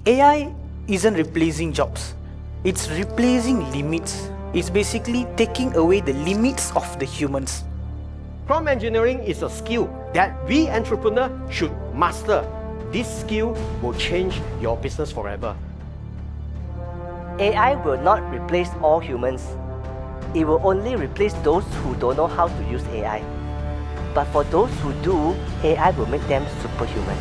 AI isn't replacing jobs. It's replacing limits. It's basically taking away the limits of the humans. Prompt engineering is a skill that we entrepreneurs should master. This skill will change your business forever. AI will not replace all humans. It will only replace those who don't know how to use AI. But for those who do, AI will make them superhuman.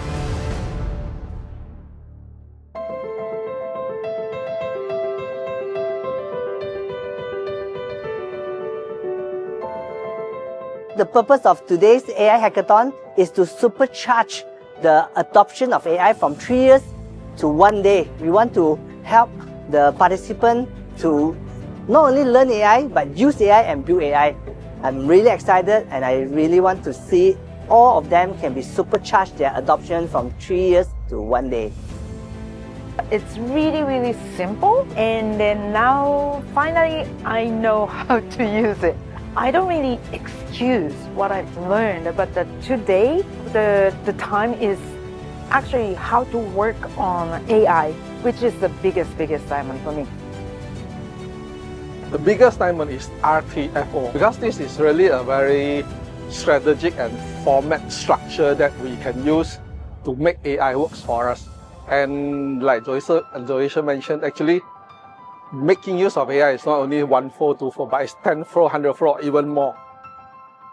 The purpose of today's AI Hackathon is to supercharge the adoption of AI from 3 years to 1 day. We want to help the participant to not only learn AI, but use AI and build AI. I'm really excited and I really want to see all of them can be supercharged their adoption from 3 years to 1 day. It's really simple, and then now finally I know how to use it. I don't really excuse what I've learned, but today the time is actually how to work on AI, which is the biggest diamond for me. The biggest diamond is RTFO, because this is really a very strategic and format structure that we can use to make AI works for us. And like Joyce mentioned, actually making use of AI is not only 1-fold, 2-fold, but it's 10-fold, 100-fold, even more.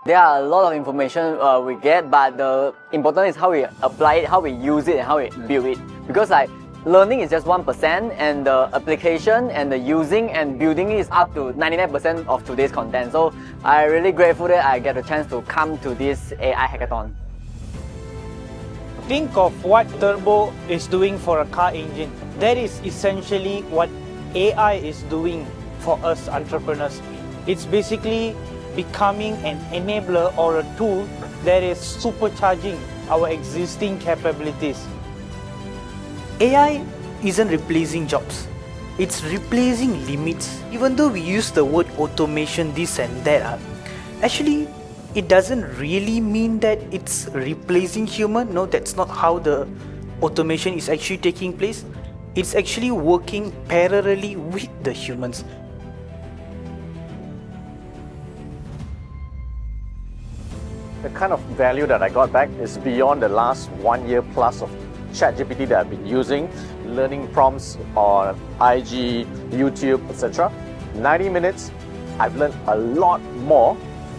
There are a lot of information we get, but the important is how we apply it, how we use it, and how we build it. Because like learning is just 1%, and the application and the using and building is up to 99% of today's content. So I'm really grateful that I get a chance to come to this AI Hackathon. Think of what turbo is doing for a car engine. That is essentially what AI is doing for us entrepreneurs. It's basically becoming an enabler or a tool that is supercharging our existing capabilities. AI isn't replacing jobs. It's replacing limits. Even though we use the word automation, this and that, actually it doesn't really mean that it's replacing human. No, that's not how the automation is actually taking place. It's actually working parallelly with the humans. The kind of value that I got back is beyond the last 1 year plus of ChatGPT that I've been using, learning prompts on IG, YouTube, etc. 90 minutes, I've learned a lot more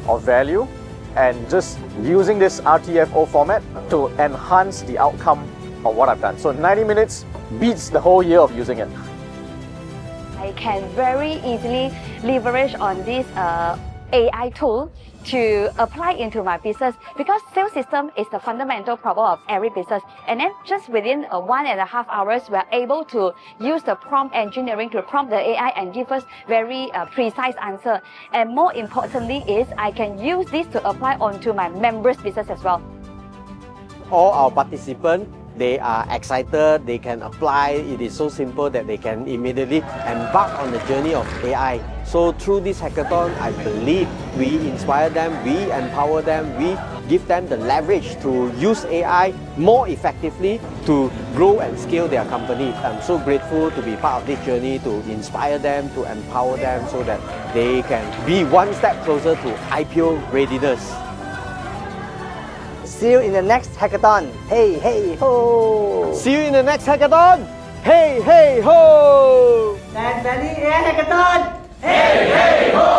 of value and just using this RTFO format to enhance the outcome of what I've done. So 90 minutes beats the whole year of using it. I can very easily leverage on this AI tool to apply into my business, because sales system is the fundamental problem of every business. And then just within 1.5 hours, we're able to use the prompt engineering to prompt the AI and give us very precise answer. And more importantly is I can use this to apply onto my members' business as well. All our participants, they are excited, they can apply. It is so simple that they can immediately embark on the journey of AI. So through this hackathon, I believe we inspire them, we empower them, we give them the leverage to use AI more effectively to grow and scale their company. I'm so grateful to be part of this journey, to inspire them, to empower them so that they can be one step closer to IPO readiness. See you in the next hackathon. Hey, hey, ho! See you in the next hackathon. Hey, hey, ho! Valley Ai Hackathon. Hey, hey, ho!